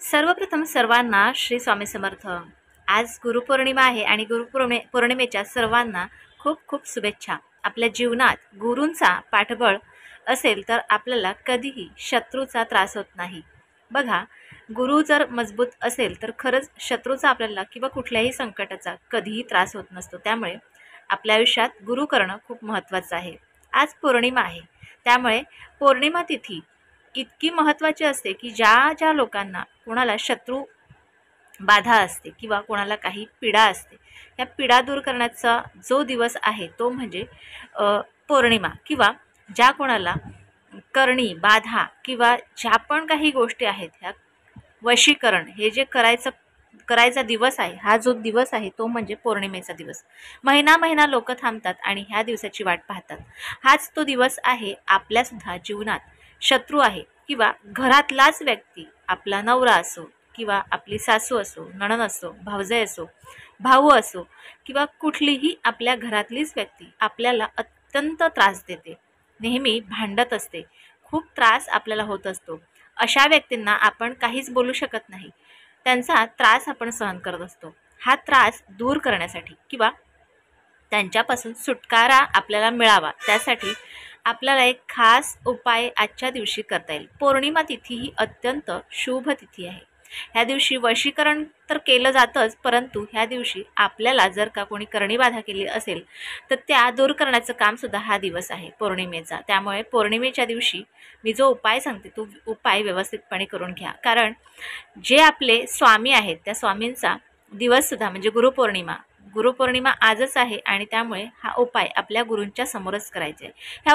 सर्वप्रथम सर्वांना श्री स्वामी समर्थ। आज गुरुपौर्णिमा आहे आणि पौर्णिमेच्या सर्वांना खूप खूप शुभेच्छा। आपल्या जीवनात गुरूंचा पाठबळ असेल तर आपल्याला कधीही शत्रूचा त्रास होत नाही। बघा, गुरु जर मजबूत असेल तर खरंच शत्रूचा आपल्याला किंवा कुठल्याही संकटाचा कधीही त्रास होत नसतो। त्यामुळे आपल्या आयुष्यात गुरु करणं खूप महत्त्वाचं आहे। आज पौर्णिमा आहे, त्यामुळे पौर्णिमा तिथी इतकी महत्त्वाची असते की ज्या ज्या लोकांना कोणाला शत्रू बाधा असते किंवा कोणाला काही पीडा असते, या पीडा दूर करण्याचा जो दिवस आहे तो म्हणजे पौर्णिमा। किंवा ज्या कोणाला करणी बाधा किंवा ज्या पण काही गोष्टी आहेत ह्या वशीकरण हे जे करायचा दिवस आहे, हा जो दिवस आहे तो म्हणजे पौर्णिमेचा दिवस। महिना लोक थांबतात आणि ह्या दिवसाची वाट पाहतात। हाच तो दिवस आहे आपल्या सुद्धा जीवनात शत्रू आहे किंवा घरातलाच व्यक्ती, आपला नवरा असो किंवा आपली सासू असो, नणंद असो, भावजाई असो, भाऊ असो किंवा कुठलीही आपल्या घरातलीच व्यक्ती आपल्याला अत्यंत त्रास देते, नेहमी भांडत असते, खूप त्रास आपल्याला होत असतो। अशा व्यक्तींना आपण काहीच बोलू शकत नाही, त्यांचा त्रास आपण सहन करत असतो। हा त्रास दूर करण्यासाठी किंवा त्यांच्यापासून सुटकारा आपल्याला मिळावा त्यासाठी आपल्याला एक खास उपाय आजच्या दिवशी करता येईल। पौर्णिमा तिथी ही अत्यंत शुभ तिथी आहे। ह्या दिवशी वशीकरण तर केलं जातंच, परंतु ह्या दिवशी आपल्याला जर का कोणी करणीबाधा केली असेल तर त्या दूर करण्याचं काम सुद्धा हा दिवस आहे पौर्णिमेचा। त्यामुळे पौर्णिमेच्या दिवशी मी जो उपाय सांगते तो उपाय व्यवस्थितपणे करून घ्या, कारण जे आपले स्वामी आहेत त्या स्वामींचा दिवस सुद्धा म्हणजे गुरुपौर्णिमा आजच आहे आणि त्यामुळे हा उपाय आपल्या गुरूंच्या समोरच करायचा आहे। ह्या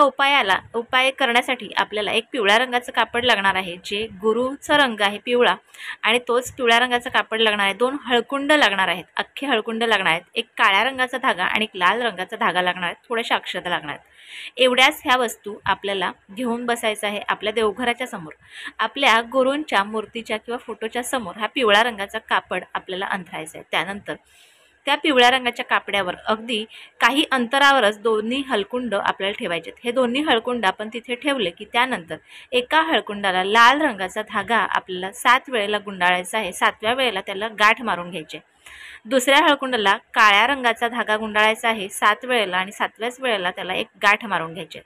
उपाय करण्यासाठी आपल्याला एक पिवळ्या रंगाचं कापड लागणार आहे, जे गुरुचा रंग आहे पिवळा, आणि तोच पिवळ्या रंगाचं कापड लागणार आहे। 2 हळकुंड लागणार आहेत, अख्खे हळकुंड लागणार आहेत, एक काळ्या रंगाचा धागा आणि एक लाल रंगाचा धागा लागणार आहेत, थोड्याशा अक्षता लागणार आहेत। एवढ्याच ह्या वस्तू आपल्याला घेऊन बसायचं आहे आपल्या देवघराच्या समोर। आपल्या गुरूंच्या मूर्तीच्या किंवा फोटोच्या समोर हा पिवळ्या रंगाचा कापड आपल्याला अंथरायचा आहे। त्यानंतर त्या पिवळ्या रंगाच्या कापड्यावर अगदी काही अंतरावरच दोन्ही हळकुंड आपल्याला ठेवायचे। हे दोन्ही हळकुंड आपण तिथे ठेवले की त्यानंतर एका हळकुंडाला लाल रंगाचा धागा आपल्याला 7 वेळेला गुंडाळायचा आहे, 7व्या वेळेला त्याला गाठ मारून घ्यायचे। दुसऱ्या हळकुंडाला काळ्या रंगाचा धागा गुंडाळायचा आहे 7 वेळेला आणि 7व्याच वेळेला त्याला एक गाठ मारून घ्यायचे।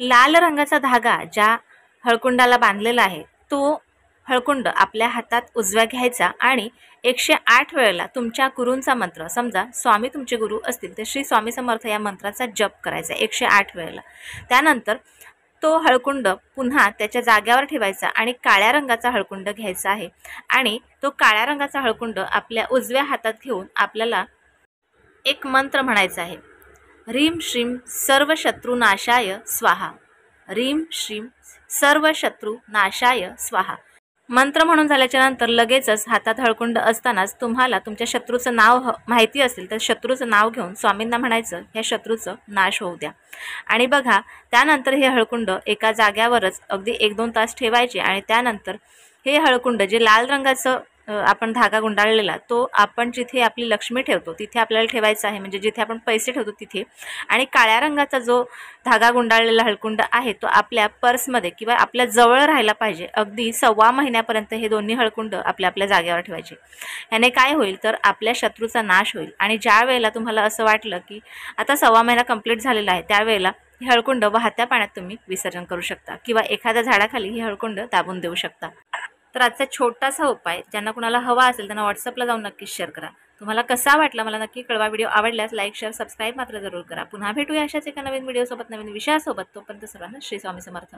लाल रंगाचा धागा ज्या हळकुंडाला बांधलेला आहे तो हळकुंड आपल्या हातात उजव्या घ्यायचा आणि 108 वेळेला तुमच्या गुरूंचा मंत्र, समजा स्वामी तुमचे गुरु असतील तर श्री स्वामी समर्थ या मंत्राचा जप करायचा 108 वेळेला। त्यानंतर तो हळकुंड पुन्हा त्याच्या जागेवर ठेवायचा आणि काळ्या रंगाचा हळकुंड घ्यायचा आहे आणि तो काळ्या रंगाचा हळकुंड आपल्या उजव्या हातात घेऊन आपल्याला एक मंत्र म्हणायचा आहे, ह्रीं श्रीं सर्व शत्रु नाशाय स्वाहा, ह्रीं श्रीं सर्व शत्रु नाशाय स्वाहा। मंत्र म्हणून झाल्याच्या नंतर लगेचच हातात हळकुंड असतानाच तुम्हाला तुमच्या शत्रूचं नाव माहिती असेल तर शत्रूचं नाव घेऊन स्वामींना म्हणायचं, ह्या शत्रूचं नाश होऊ द्या। आणि बघा, त्यानंतर हे हळकुंड एका जाग्यावरच अगदी 1-2 तास ठेवायचे आणि त्यानंतर हे हळकुंड जे लाल रंगाचं आपण धागा गुंडाळलेला तो आपण जिथे आपली लक्ष्मी ठेवतो तिथे आपल्याला ठेवायचा आहे, म्हणजे जिथे आपण पैसे ठेवतो तिथे। आणि काळ्या रंगाचा जो धागा गुंडाळलेला हळकुंड आहे तो आपल्या पर्समध्ये किंवा आपल्या जवळ राहायला पाहिजे। अगदी 1.25 महिन्यापर्यंत हे दोन्ही हळकुंड आपल्या जागेवर ठेवायचे। याने काय होईल तर आपल्या शत्रूचा नाश होईल आणि ज्या वेळेला तुम्हाला असं वाटलं की आता 1.25 महिना कंप्लीट झालेला आहे त्यावेळेला हे हळकुंड वाहत्या पाण्यात तुम्ही विसर्जन करू शकता किंवा एखाद्या झाडाखाली हे हळकुंड दाबून देऊ शकता। तर आजचा छोटासा उपाय ज्यांना कुणाला हवा असेल त्यांना व्हॉट्सअपला जाऊन नक्कीच शेअर करा। तुम्हाला कसा वाटला मला नक्की कळवा। व्हिडिओ आवडल्यास लाईक शेअर सबस्क्राईब मात्र जरूर करा। पुन्हा भेटूया अशाच एका नवीन व्हिडिओसोबत, नवीन विषयासोबत। तोपर्यंत सर्वांना श्री स्वामी समर्थ।